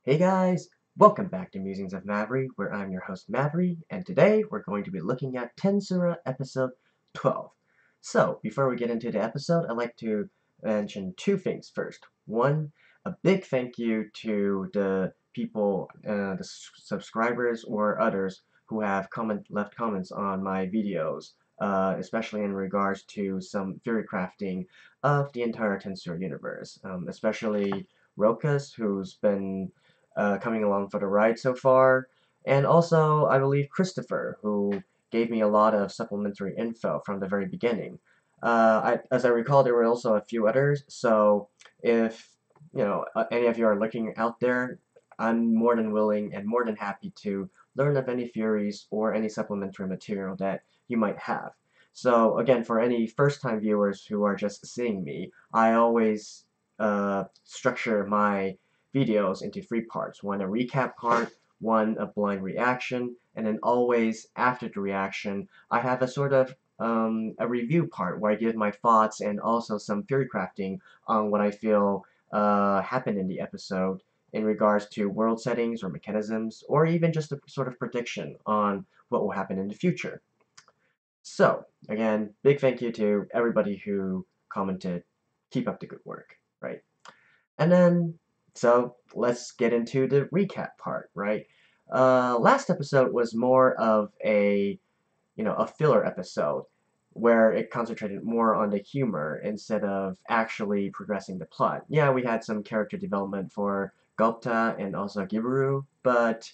Hey guys, welcome back to Musings of Mavri, where I'm your host Mavri, and today we're going to be looking at Tensura episode 12. So, before we get into the episode, I'd like to mention two things first. One, a big thank you to the people, the subscribers or others who have left comments on my videos, especially in regards to some theory crafting of the entire Tensura universe, especially Rokas, who's been coming along for the ride so far. And also, I believe Christopher, who gave me a lot of supplementary info from the very beginning. As I recall, there were also a few others, so if any of you are looking out there, I'm more than willing and more than happy to learn of any theories or any supplementary material that you might have. So again, for any first-time viewers who are just seeing me, I always structure my videos into three parts. One a recap part, one a blind reaction, and then always after the reaction, I have a sort of a review part where I give my thoughts and also some theory crafting on what I feel happened in the episode in regards to world settings or mechanisms, or even just a sort of prediction on what will happen in the future. So, again, big thank you to everybody who commented. Keep up the good work, right? And then, so let's get into the recap part, right? Last episode was more of a filler episode where it concentrated more on the humor instead of actually progressing the plot. Yeah, we had some character development for Datta and also Gabiru, but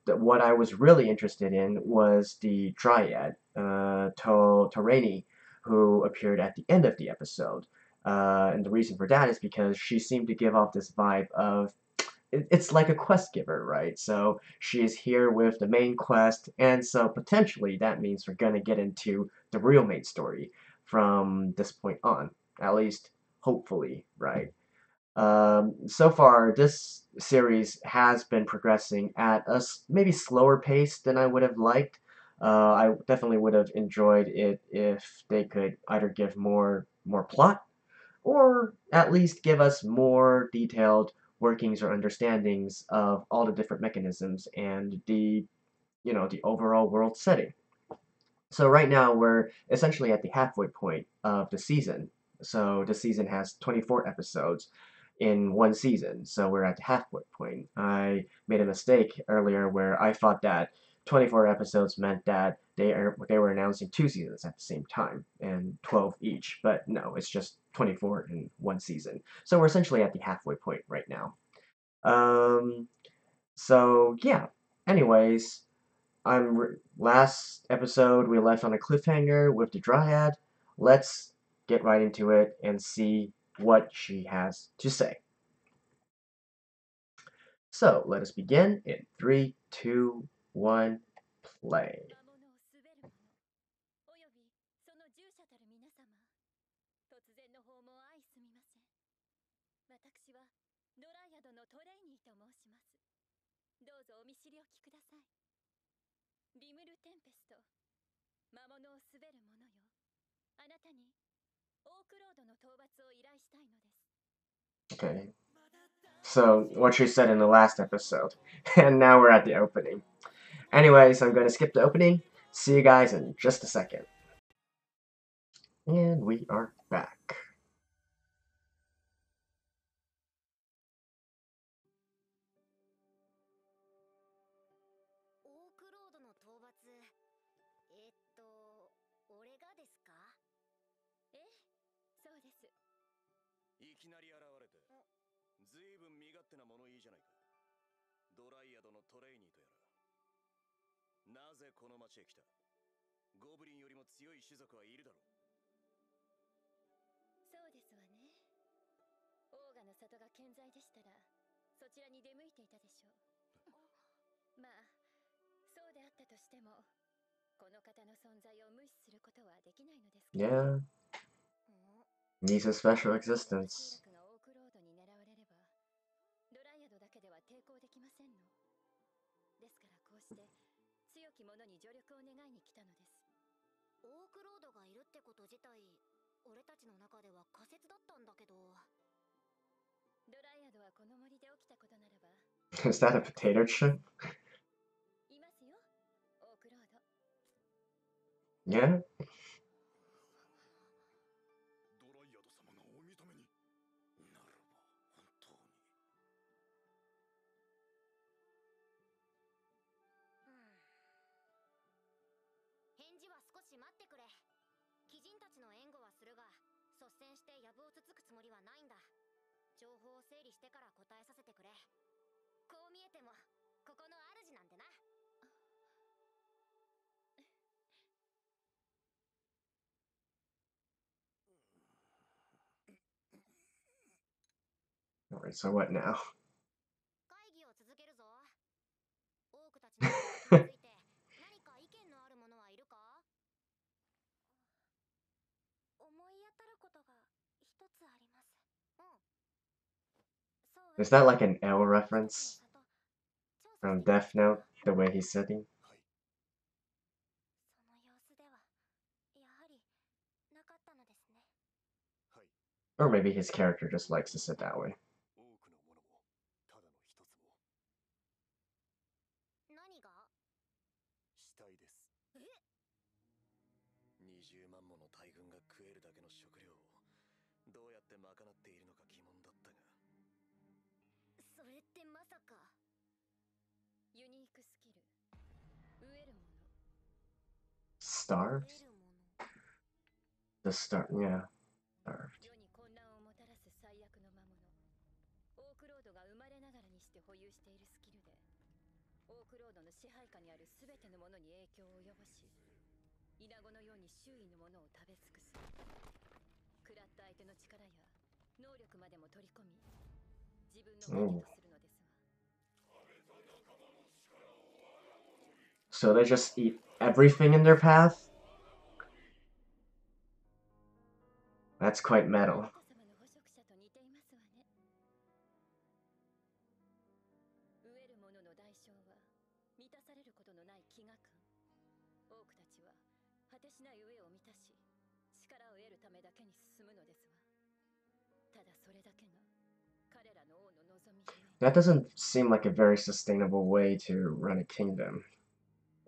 what I was really interested in was the Dryad, Toreni, who appeared at the end of the episode. And the reason for that is because she seemed to give off this vibe of it's like a quest giver, right? So she is here with the main quest, and so potentially that means we're gonna get into the real main story from this point on, at least hopefully, right? So far, this series has been progressing at a maybe slower pace than I would have liked. I definitely would have enjoyed it if they could either give more plot or at least give us more detailed workings or understandings of all the different mechanisms and the overall world setting. So right now we're essentially at the halfway point of the season. So the season has 24 episodes in one season, so we're at the halfway point. I made a mistake earlier where I thought that 24 episodes meant that they were announcing two seasons at the same time and 12 each, but no, it's just 24 in one season. So we're essentially at the halfway point right now. Um, so yeah. Anyways, last episode we left on a cliffhanger with the Dryad. Let's get right into it and see what she has to say. So let us begin in 3, 2, 1, play. リムルテンペスト、魔物を滑る者よ。あなたにオークロードの討伐を依頼したいのです。Okay. So, what she said in the last episode. And now we're at the opening. Anyways, I'm going to skip the opening. See you guys in just a second. And we are back. Yeah. Needs a special existence. Is that a potato chip? いますよ、オークロード。 Yeah? ドライアド様がお認めに。ならば本当に。返事は少し待ってくれ。鬼人たちの援護はするが、率先して藪をつつくつもりはないんだ。情報を整理してから答えさせてくれ。こう見えてもここの主なんでな。Alright, so what now? 会議を続けるぞ。多くたちのことについて何か意見のある者はいるか？思い当たることが一つあります。Is that like an L reference from Death Note, the way he's sitting? その様子ではやはりなかったのですね。はい。 Or maybe his character just likes to sit that way. 多くのものもただの一つも。何が？死体です。20万もの大軍が食えるだけの食料をどうやって賄っているのか疑問だったが。それってまさかユニークスキル、飢えるもの。 Starved? The star, yeah. Starved. 世に混乱をもたらす最悪の魔物。オークロードが生まれながらにして保有しているスキルで、オークロードの支配下にある全てのものに影響を及ぼし、イナゴのように周囲のものを食べ尽くす。食らった相手の力や能力までも取り込み、自分の糧とするのですわ。 So they just eat everything in their path? That's quite metal. ダッタ様の捕食者と似ていますわね。飢えるものの代償は満たされることのない飢餓感。多くたちは果てしない飢えを満たし、力を得るためだけに進むのですわ。ただそれだけが彼らの王の望みゆえ。 That doesn't seem like a very sustainable way to run a kingdom.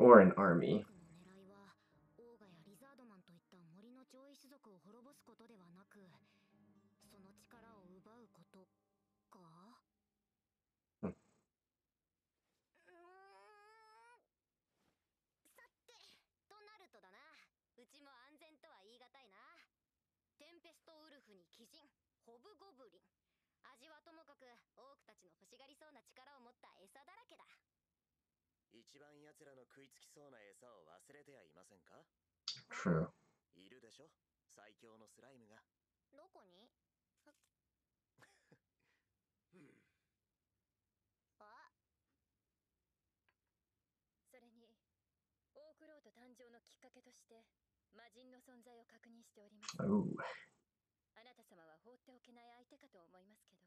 Or an army. 僕の狙いはオーガやリザードマンといった森の上位種族を滅ぼすことではなく、その力を奪うことか。さてとなるとだな、うちも安全とは言い難いな。テンペストウルフに鬼人、ホブゴブリン。味はともかく多くたちの欲しがりそうな力を持った餌だらけだ。一番奴らの食いつきそうな餌を忘れてはいませんか？ True. いるでしょ、最強のスライムが。どこに？あ、それにオークロード誕生のきっかけとして魔人の存在を確認しております。 Ooh. あなた様は放っておけない相手かと思いますけど。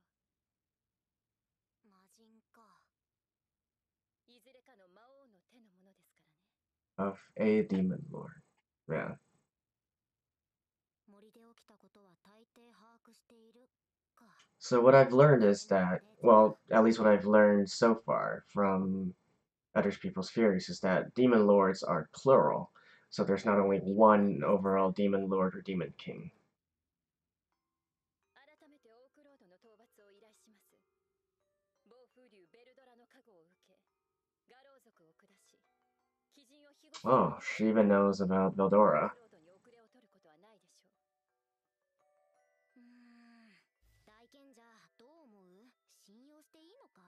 魔人か。いずれかの魔王の手のものですからね。 Of a demon lord. Yeah. 森で起きたことは大抵把握しているか。 So what I've learned is that, well, at least what I've learned so far from other people's theories is that demon lords are plural. So there's not only one overall demon lord or demon king. 改めてオークロードの討伐を依頼します。暴風竜ベルドラの加護を受け、ガロー族を下し、鬼人を庇護する。 Oh, she even knows about Veldora. オークロードに遅れを取ることはないでしょう。大賢者どう思う？信用していいのか？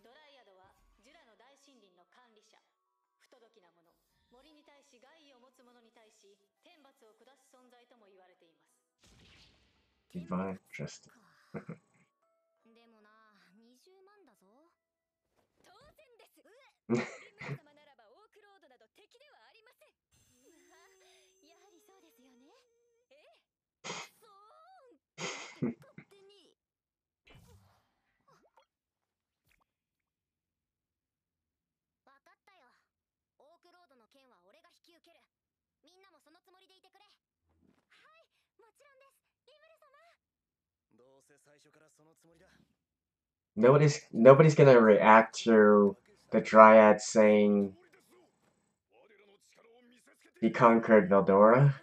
ドライアドはジュラの大森林の管理者。不届きなもの、森に対し害意を持つ者に対し天罰を下す存在とも言われています。 Divine justice. でもな、20万だぞ。当然です。リムル様ならばオークロードなど敵ではありません。やはりそうですよね。そう。勝手に。わかったよ。オークロードの件は俺が引き受ける。みんなもそのつもりでいてくれ。はい、もちろんです。リムル様。どうせ最初からそのつもりだ。nobody's gonna react to the Dryad saying he conquered Veldora.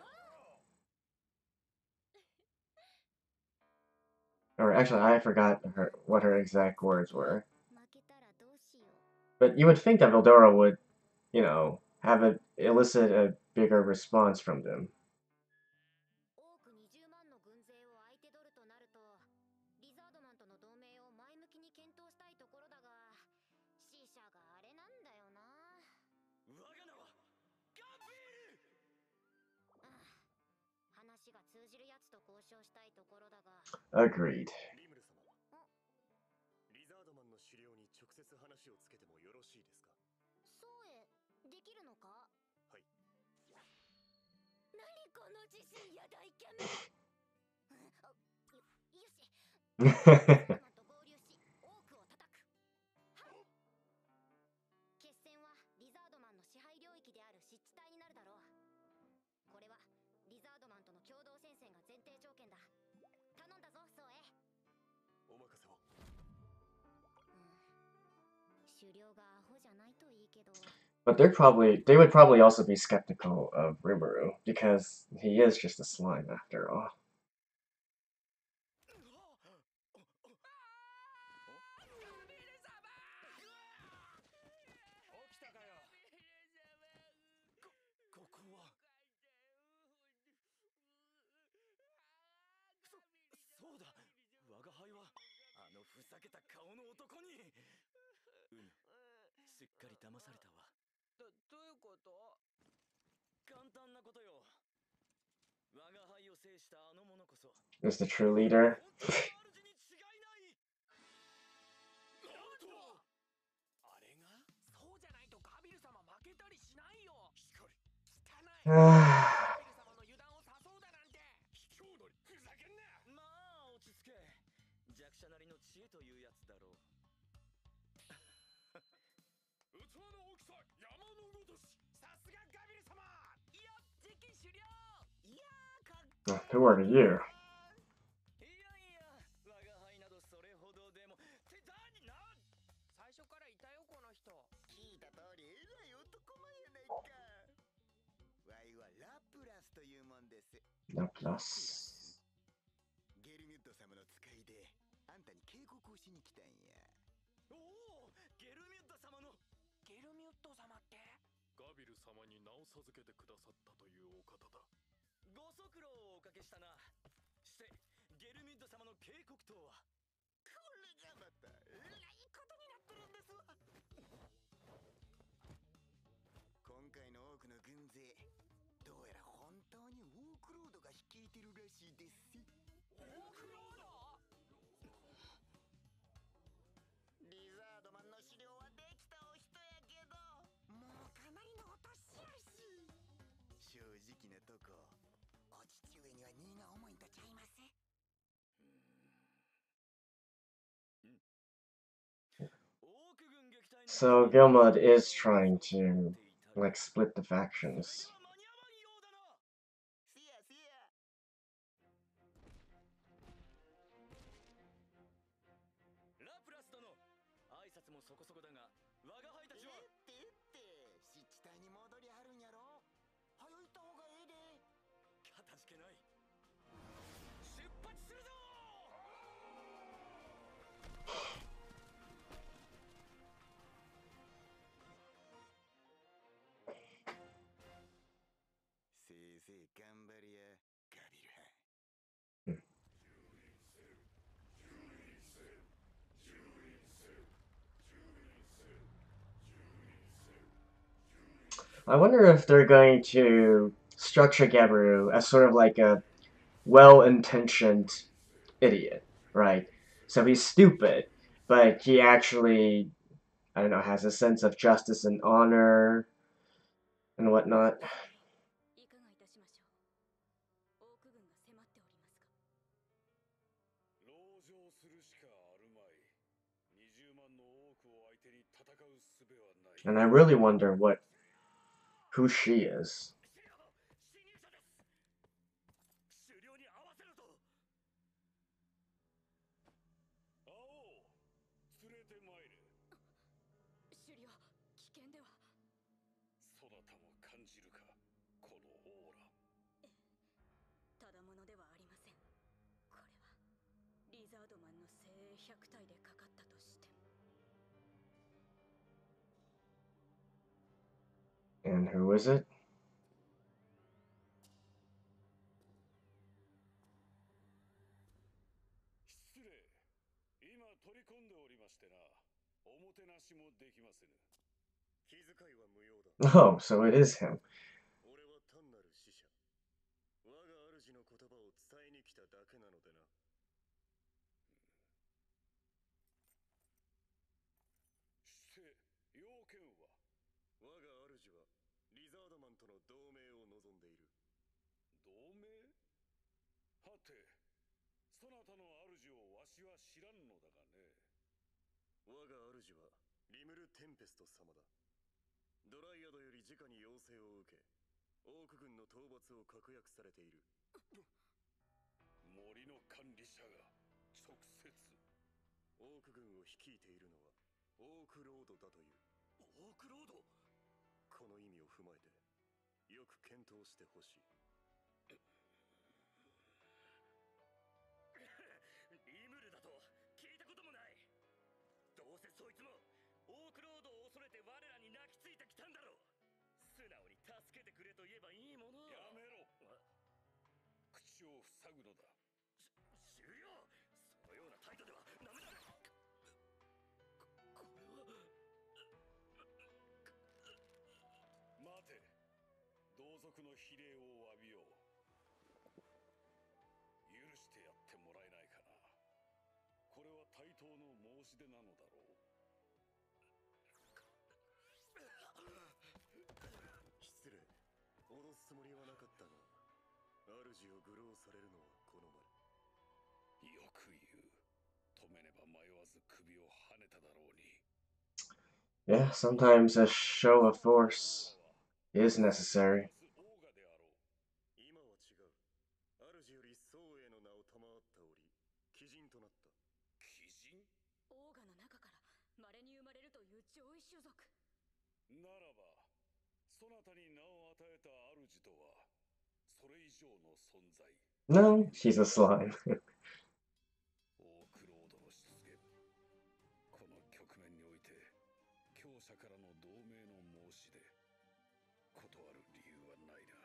Or actually, I forgot what her exact words were. But you would think that Veldora would, you know, elicit a bigger response from them. Agreed. But they would probably also be skeptical of Rimuru, because he is just a slime after all. Is the true leader. Who are you? Laplace. So Gilmud is trying to, like, split the factions. I wonder if they're going to structure Gabiru as sort of like a well-intentioned idiot, right? So he's stupid, but he actually, I don't know, has a sense of justice and honor and whatnot. And I really wonder who she is. 危険では。そなたも感じるか、このオーラ。ただものではありません。これはリザードマンの精鋭100体でかかったとしても。 And who is it? 失礼。今取り込んでおりましてな。おもてなしもできませぬ。気遣いは無用だ。Oh, so it is him. 俺は単なる使者。我が主の言葉を伝えに来ただけなのでな。して、要件は？我が主はリザードマンとの同盟を望んでいる。同盟？はて、そなたの主をわしは知らんのだがね。我が主はリムル・テンペスト様だ。ドライアドより直に要請を受け、オーク軍の討伐を確約されている。森の管理者が直接。オーク軍を率いているのはオークロードだという。オークロード？この意味を踏まえてよく検討してほしい。リムルだと聞いたこともない。どうせそいつもオークロードを恐れて我らに泣きついてきたんだろう。素直に助けてくれと言えばいいものを。やめろ。口を塞ぐのだ。終了。そのような態度ではダメだ。これは。待て。同族の非礼を詫びよう。許してやってもらえないかな。これは対等の申し出なのだろう。失礼。脅すつもりはなかったが、主を愚弄されるのは好まれ。よく言う。止めねば迷わず首をはねただろうに。Yeah, sometimes a show of force is necessary. 今は違う。主より宋への名を賜ったおり、鬼人となった。鬼人？オーガの中から稀に生まれるという上位種族。ならば、そなたに名を与えた主とは、それ以上の存在。No, he's a slime. オークロードの出現。この局面において、強者からの同盟の申し出。断る理由はないな。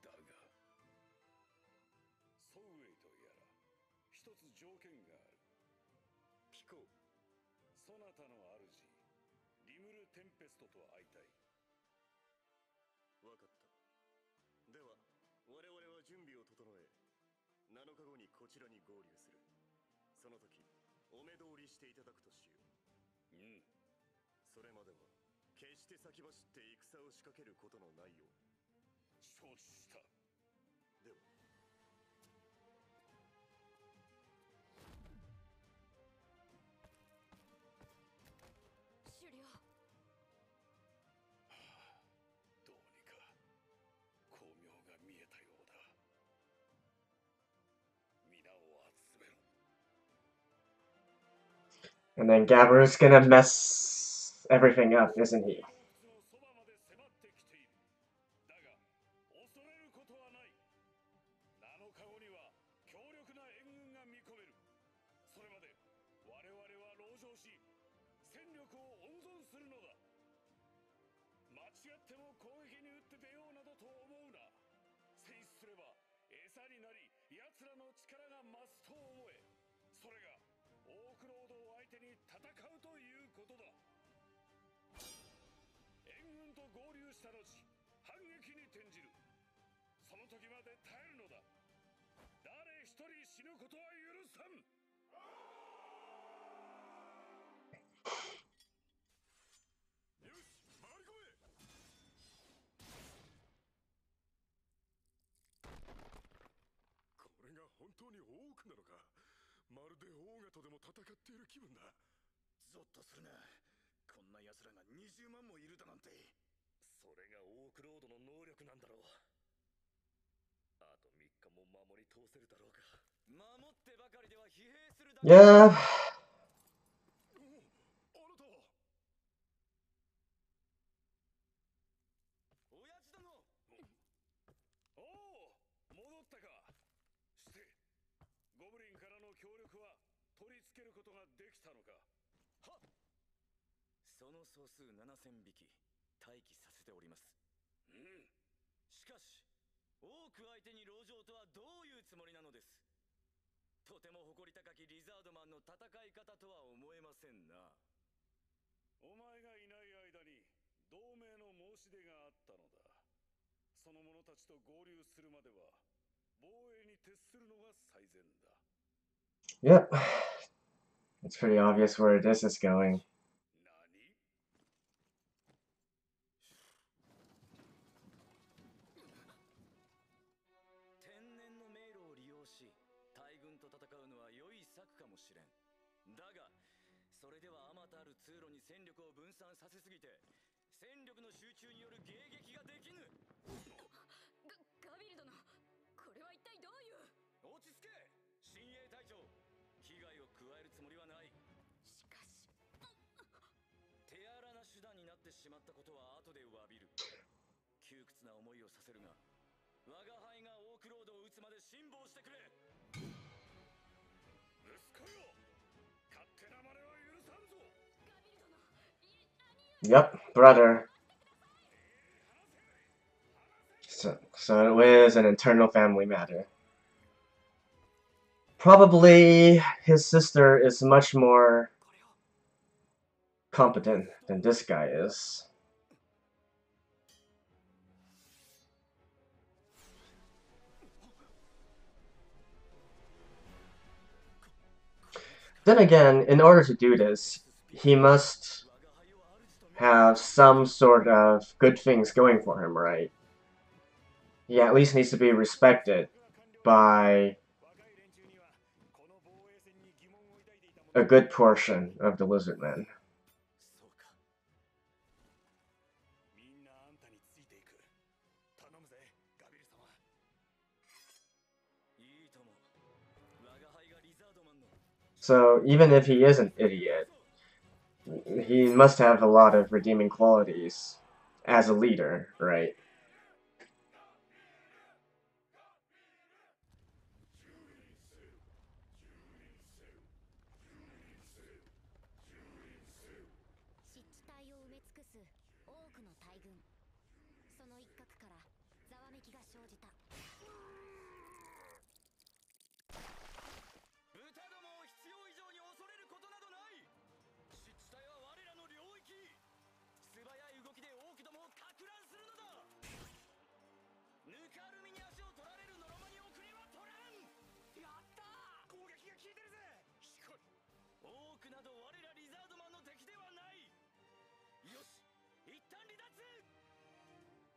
だが、ソウエイとやら、一つ条件がある。聞こう。そなたの主、リムル・テンペストと会いたい。わかった。では、我々は準備を整え、7日後にこちらに合流する。その時、お目通りしていただくとしよう。うん。それまでは、決して先走って戦を仕掛けることのないよう。承知した。では。終了。どうにか光明が見えたようだ。皆を集めろ。 And then Gabiru's gonna mess everything up, isn't he? そばまで迫ってきている。だが恐れることはない。7日後には強力な援軍が見込める。それまで我々は籠城し戦力を温存するのだ。間違っても攻撃に打って出ようなどと思うな。戦死すれば餌になり奴らの力が増すと思え。それがオークロードを相手に戦うということだ。援軍と合流した後、反撃に転じる。その時まで耐えるのだ。誰一人死ぬことは許さん。よし、回り込め。これが本当に多くなのか。まるでオーガとでも戦っている気分だ。ゾッとするな。こんな奴らが20万もいるだなんて。それがオークロードの能力なんだろう。あと3日も守り通せるだろうか。守ってばかりでは疲弊するだけ。Yeah. あなたは。は取り付けることができたのか。はっ。その総数7000匹待機させております。うん。しかし多く相手に籠城とはどういうつもりなのです。とても誇り高きリザードマンの戦い方とは思えませんな。お前がいない間に同盟の申し出があったのだ。その者たちと合流するまでは防衛に徹するのが最善だ。Yep. It's pretty obvious where this is going. 何？天然の迷路を利用し大軍と戦うのは良い策かもしれん。だがそれではあまたある通路に戦力を分散させすぎて戦力の集中による迎撃ができぬ。ガビル殿、これは一体どういう。落ち着け親衛隊長。危害を加えるつもりはない。しかし手荒な手段になってしまったことは後で詫びる。窮屈な思いをさせるが我が輩がオークロードを撃つまで辛抱してくれ。息子よ、勝手な真似は許さんぞ。ガビル殿、Yep, brother. So it is an internal family matter. Probably his sister is much more competent than this guy is. Then again, in order to do this, he must have some sort of good things going for him, right? He at least needs to be respected by a good portion of the Lizardmen. そうか。みんなあんたについていく。頼むぜ、ガビル様。いいとも。我が輩がリザードマンの。 So even if he is an idiot, he must have a lot of redeeming qualities as a leader, right? 湿地帯を埋め尽くす多くの大軍。その一角からざわめきが生じた。豚どもを必要以上に恐れることなどない。湿地帯は我らの領域。素早い動きで多くどもをか乱するのだ。ぬかるみに足を取られるのろまに送りは取らん。やったー、攻撃が効いてるぜ。しかし多くなど我らリザードマンの敵ではない。よし、一旦離脱。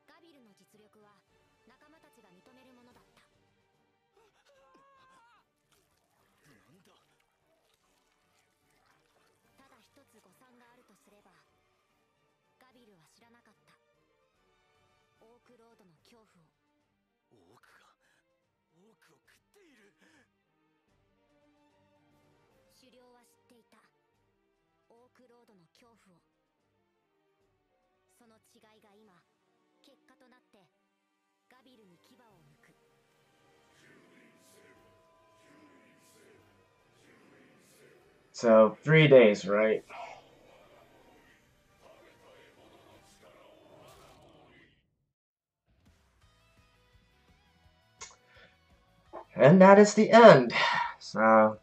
ガビルの実力は仲間たちが認めるものだった。なんだ。ただ一つ誤算があるとすれば、ガビルは知らなかった。オークロードの恐怖を。多くが多くを食っている。狩猟は知っていた。オークロードの恐怖を。その違いが今、結果となってガビルに牙を抜く。So 3 days, right? And that is the end. So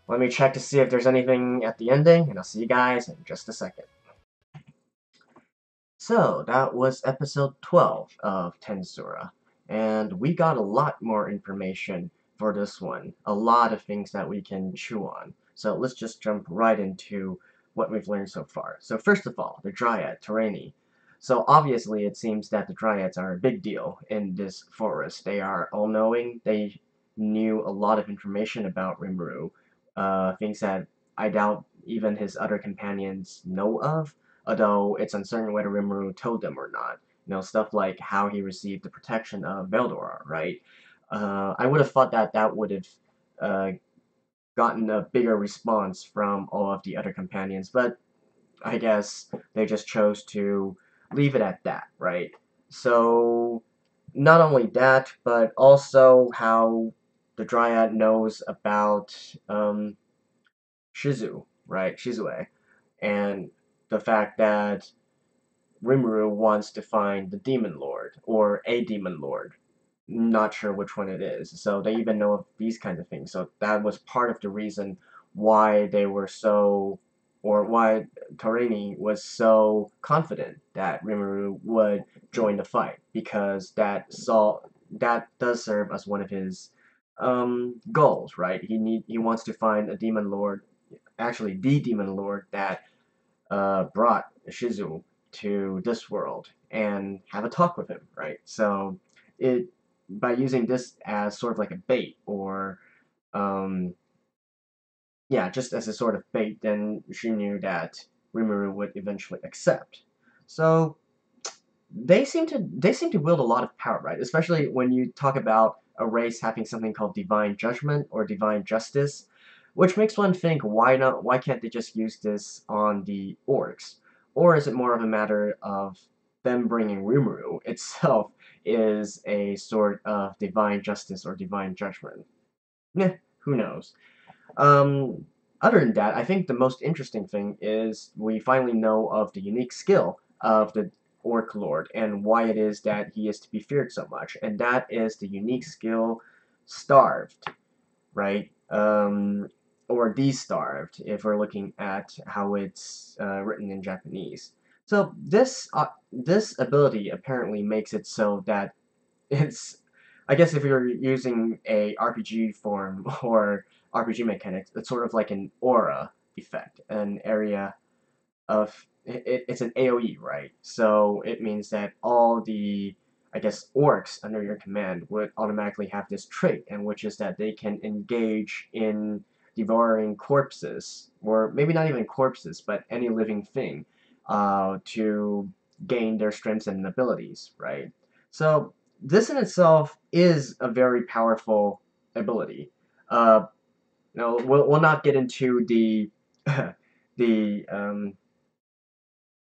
let me check to see if there's anything at the ending, and I'll see you guys in just a second. So that was episode 12 of Tensura, and we got a lot more information for this one. A lot of things that we can chew on. So let's just jump right into what we've learned so far. So first of all, the Dryad, Terani. So obviously it seems that the Dryads are a big deal in this forest. They are all-knowing. They knew a lot of information about Rimuru. Things that I doubt even his other companions know of, although it's uncertain whether Rimuru told them or not. You know, stuff like how he received the protection of Veldora, right? I would have thought that that would have gotten a bigger response from all of the other companions, but I guess they just chose to leave it at that, right? So, not only that, but also how the Dryad knows about Shizue, right? Shizue, and the fact that Rimuru wants to find the Demon Lord, or a Demon Lord. Not sure which one it is. So they even know of these kinds of things. So that was part of the reason why they were so, or why Torini was so confident that Rimuru would join the fight, because that does serve as one of his goals, right? He wants to find a Demon Lord, actually the Demon Lord that brought Shizu to this world and have a talk with him, right? So it by using this as sort of like a bait, or um, yeah, just as a sort of bait, then she knew that Rimuru would eventually accept. So they seem to wield a lot of power, right? Especially when you talk about a race having something called divine judgment or divine justice, which makes one think, why can't they just use this on the orcs? Or is it more of a matter of them bringing Rimuru itself is a sort of divine justice or divine judgment? Meh, who knows? Um, Other than that, I think the most interesting thing is we finally know of the unique skill of the Orc Lord and why it is that he is to be feared so much, and that is the unique skill Starved, right? Or De-Starved, if we're looking at how it's written in Japanese. So this ability apparently makes it so that it's, I guess if you're using a RPG form or RPG mechanics, it's sort of like an aura effect, an area of it's an AoE, right? So it means that all the, I guess, orcs under your command would automatically have this trait, and which is that they can engage in devouring corpses, or maybe not even corpses, but any living thing, to gain their strengths and abilities, right? So this in itself is a very powerful ability. Uh, no, we'll not get into the the um,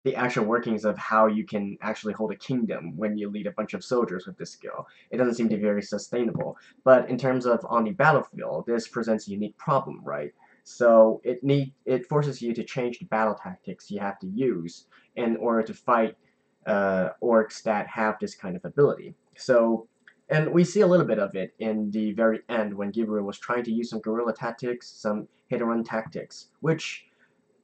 the actual workings of how you can actually hold a kingdom when you lead a bunch of soldiers with this skill. It doesn't seem to be very sustainable. But in terms of on the battlefield, this presents a unique problem, right? So it forces you to change the battle tactics you have to use in order to fight orcs that have this kind of ability. So, and we see a little bit of it in the very end when Gabiru was trying to use some guerrilla tactics, some hit-and-run tactics, which,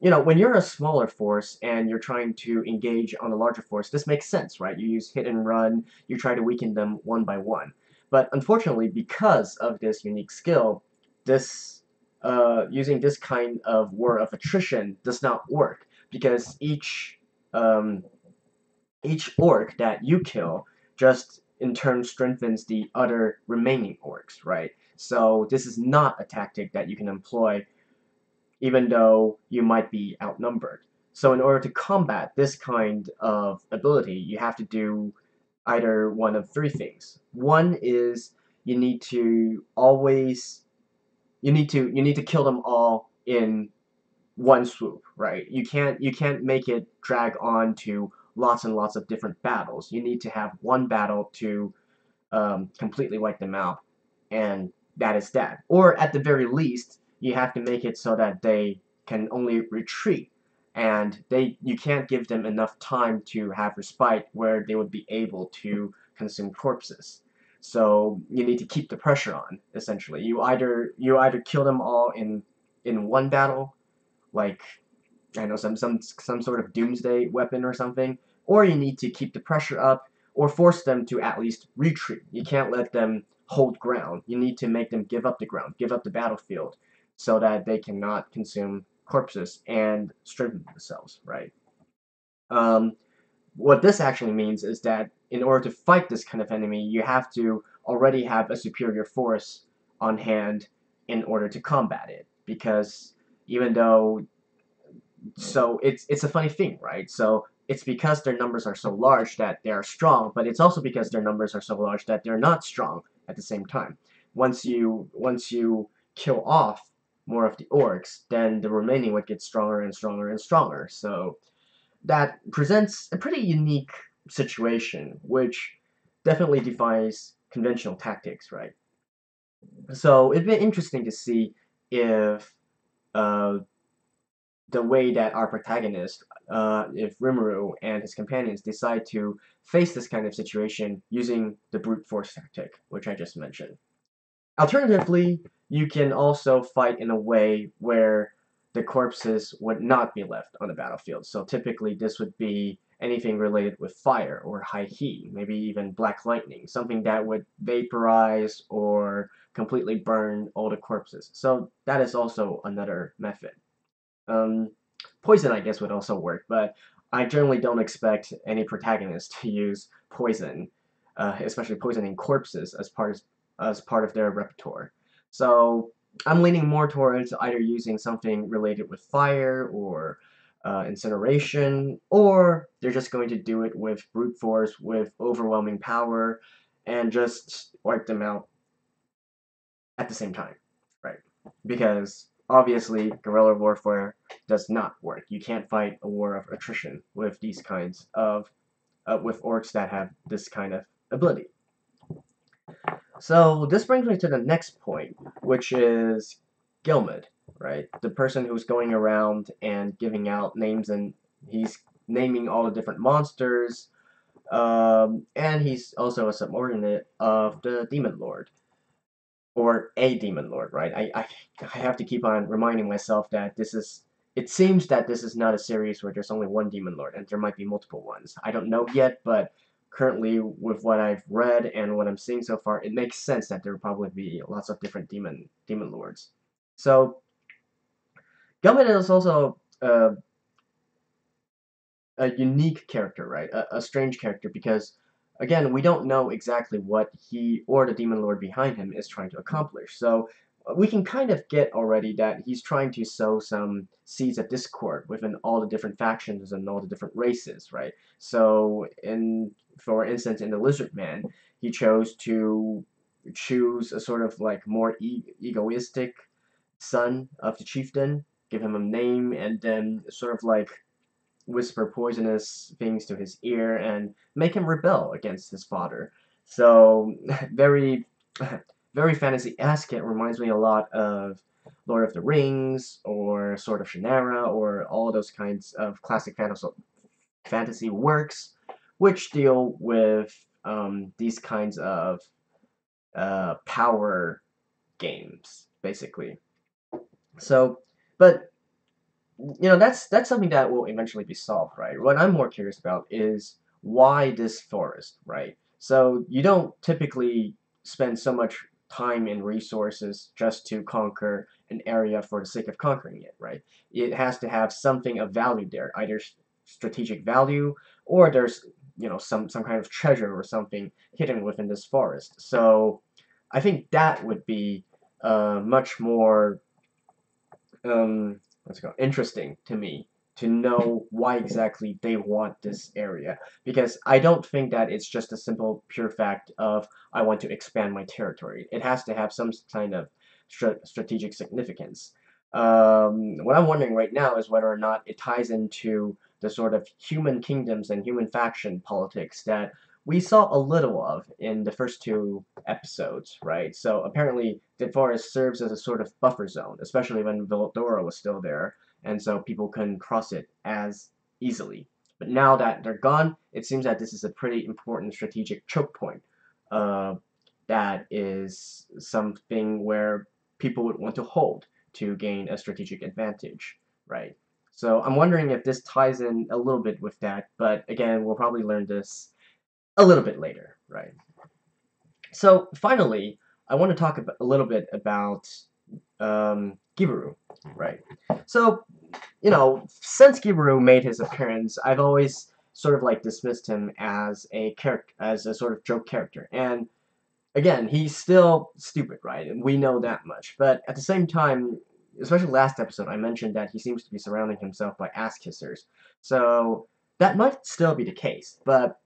you know, when you're a smaller force and you're trying to engage on a larger force, this makes sense, right? You use hit and run, you try to weaken them one by one. But unfortunately, because of this unique skill, this using this kind of war of attrition does not work, because each orc that you kill just in turn strengthens the other remaining orcs, right? So this is not a tactic that you can employ even though you might be outnumbered. So in order to combat this kind of ability, you have to do either one of three things. One is you need to always you need to kill them all in one swoop, right? You can't make it drag on to lots and lots of different battles. You need to have one battle to completely wipe them out, and that is that. Or at the very least, you have to make it so that they can only retreat, and you can't give them enough time to have respite where they would be able to consume corpses. So you need to keep the pressure on. Essentially, you either kill them all in one battle, like I know some sort of doomsday weapon or something, or you need to keep the pressure up or force them to at least retreat. You can't let them hold ground. You need to make them give up the ground, give up the battlefield, so that they cannot consume corpses and strengthen themselves, right? Um, what this actually means is that in order to fight this kind of enemy, you have to already have a superior force on hand in order to combat it, because even though so it's a funny thing, right? So it's because their numbers are so large that they are strong, but it's also because their numbers are so large that they're not strong at the same time. Once you kill off more of the orcs, then the remaining would get stronger and stronger and stronger. So that presents a pretty unique situation, which definitely defies conventional tactics, right? So it'd be interesting to see if uh, the way that our protagonist, if Rimuru and his companions decide to face this kind of situation using the brute force tactic, which I just mentioned. Alternatively, you can also fight in a way where the corpses would not be left on the battlefield. So typically this would be anything related with fire or high heat, maybe even black lightning, something that would vaporize or completely burn all the corpses. So that is also another method. Um, Poison, I guess, would also work, but I generally don't expect any protagonist to use poison, especially poisoning corpses as part of their repertoire. So I'm leaning more towards either using something related with fire or incineration, or they're just going to do it with brute force, with overwhelming power, and just wipe them out at the same time, right? Because obviously guerrilla warfare does not work. You can't fight a war of attrition with these kinds of with orcs that have this kind of ability. So this brings me to the next point, which is Gilmid, right? The person who's going around and giving out names, and he's naming all the different monsters, and he's also a subordinate of the Demon Lord. Or a demon lord, right? I have to keep on reminding myself that this is. It seems that this is not a series where there's only one demon lord, and there might be multiple ones. I don't know yet, but currently, with what I've read and what I'm seeing so far, it makes sense that there will probably be lots of different demon lords. So, Gilman is also a unique character, right? A strange character because, again, we don't know exactly what he or the demon lord behind him is trying to accomplish. So we can kind of get already that he's trying to sow some seeds of discord within all the different factions and all the different races, right? So for instance, in the Lizard Man, he chose to choose a sort of like more egoistic son of the chieftain, give him a name, and then sort of like whisper poisonous things to his ear and make him rebel against his father. So very, very fantasy-esque. It reminds me a lot of Lord of the Rings or Sword of Shannara or all those kinds of classic fantasy works, which deal with these kinds of power games, basically. So, but that's something that will eventually be solved, right? What I'm more curious about is why this forest, right? So you don't typically spend so much time and resources just to conquer an area for the sake of conquering it, right? It has to have something of value there, either strategic value or there's some kind of treasure or something hidden within this forest. So I think that would be much more let's go, interesting to me to know why exactly they want this area. Because I don't think that it's just a simple, pure fact of I want to expand my territory. It has to have some kind of strategic significance. What I'm wondering right now is whether or not it ties into the sort of human kingdoms and human faction politics that we saw a little of in the first two episodes, right? So apparently the forest serves as a sort of buffer zone, especially when Volodora was still there, and so people couldn't cross it as easily. But now that they're gone, it seems that this is a pretty important strategic choke point. Uh, that is something where people would want to hold to gain a strategic advantage, right? So I'm wondering if this ties in a little bit with that, but again, we'll probably learn this a little bit later, right? So finally, I want to talk a little bit about Gibiru, right? So, since Gibiru made his appearance, I've always sort of like dismissed him as a character, as a sort of joke character. And again, he's still stupid, right? And we know that much. But at the same time, especially last episode, I mentioned that he seems to be surrounding himself by ass kissers. So that might still be the case, but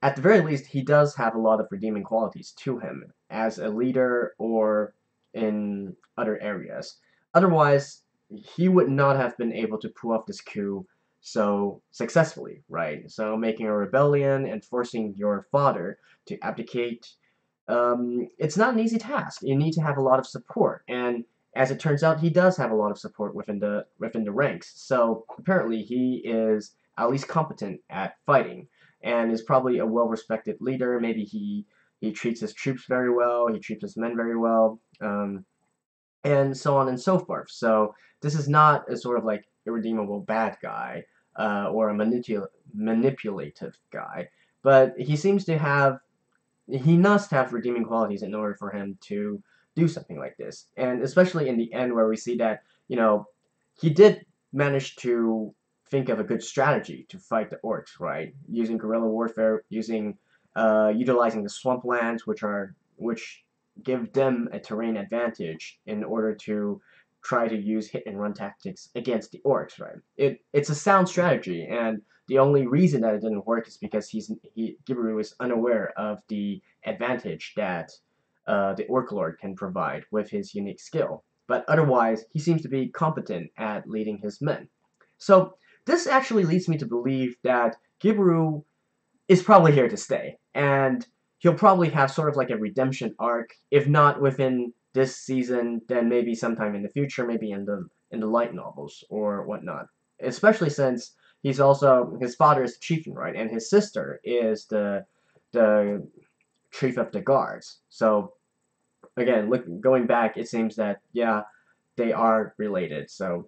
at the very least, he does have a lot of redeeming qualities to him as a leader or in other areas. Otherwise, he would not have been able to pull off this coup so successfully, right? So making a rebellion and forcing your father to abdicate it's not an easy task. You need to have a lot of support, and as it turns out, he does have a lot of support within the ranks. So apparently, he is at least competent at fighting, and is probably a well-respected leader. Maybe he treats his troops very well. He treats his men very well. And so on and so forth. So this is not a sort of like irredeemable bad guy or a manipulative guy, but he must have redeeming qualities in order for him to do something like this. And especially in the end, where we see that he did manage to think of a good strategy to fight the orcs, right? Using guerrilla warfare, utilizing the swamplands, which give them a terrain advantage in order to try to use hit and run tactics against the orcs, right? It's a sound strategy, and the only reason that it didn't work is because Gabiru is unaware of the advantage that the Orc Lord can provide with his unique skill. But otherwise, he seems to be competent at leading his men. So this actually leads me to believe that Gabiru is probably here to stay, and he'll probably have sort of like a redemption arc, if not within this season, then maybe sometime in the future, maybe in the light novels or whatnot. Especially since his father is the chieftain, right, and his sister is the chief of the guards. So again, going back, it seems that yeah, they are related. So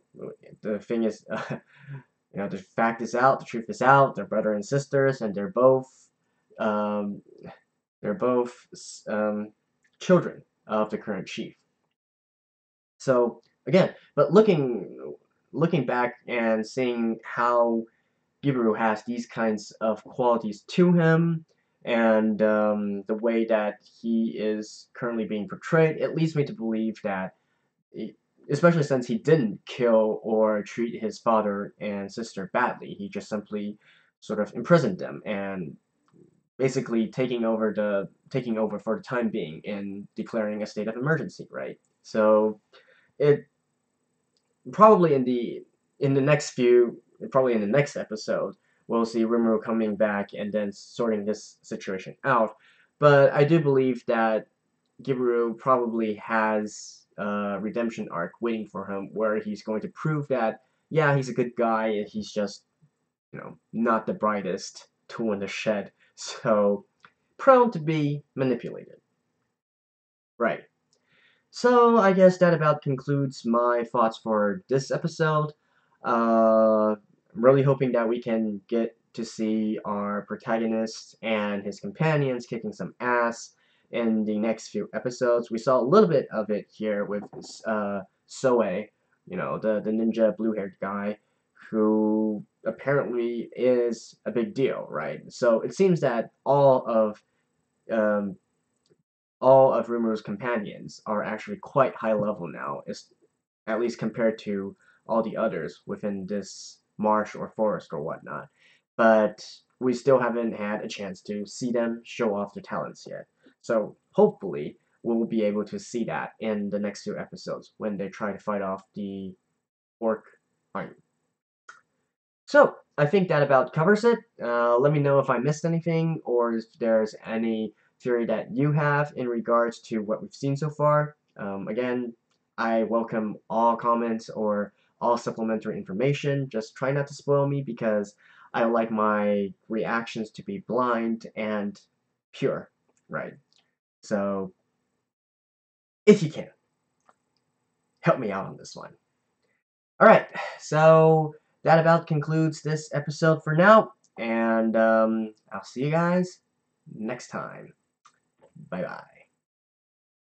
the thing is, the fact is out, the truth is out. They're brother and sisters, and they're both um, children of the current chief. So again, but looking back and seeing how Gabiru has these kinds of qualities to him, and the way that he is currently being portrayed, it leads me to believe that, especially since he didn't kill or treat his father and sister badly, he just simply sort of imprisoned them and basically taking over for the time being and declaring a state of emergency, right? So it probably probably in the next episode, we'll see Rimuru coming back and then sorting this situation out. But I do believe that Gabiru probably has a redemption arc waiting for him, where he's going to prove that yeah, he's a good guy, and he's just not the brightest tool in the shed, so prone to be manipulated. Right. So I guess that about concludes my thoughts for this episode. I'm really hoping that we can get to see our protagonist and his companions kicking some ass in the next few episodes. We saw a little bit of it here with Soe, the ninja blue-haired guy, who apparently is a big deal, right? So it seems that um, all of Rimuru's companions are actually quite high level now, at least compared to all the others within this marsh or forest or whatnot. But we still haven't had a chance to see them show off their talents yet. So hopefully we'll be able to see that in the next few episodes when they try to fight off the orc army. So I think that about covers it. Let me know if I missed anything, or if there's any theory that you have in regards to what we've seen so far. Again, I welcome all comments or all supplementary information. Just try not to spoil me, because I like my reactions to be blind and pure, right? So if you can, help me out on this one. Alright, so that about concludes this episode for now, and I'll see you guys next time. Bye-bye.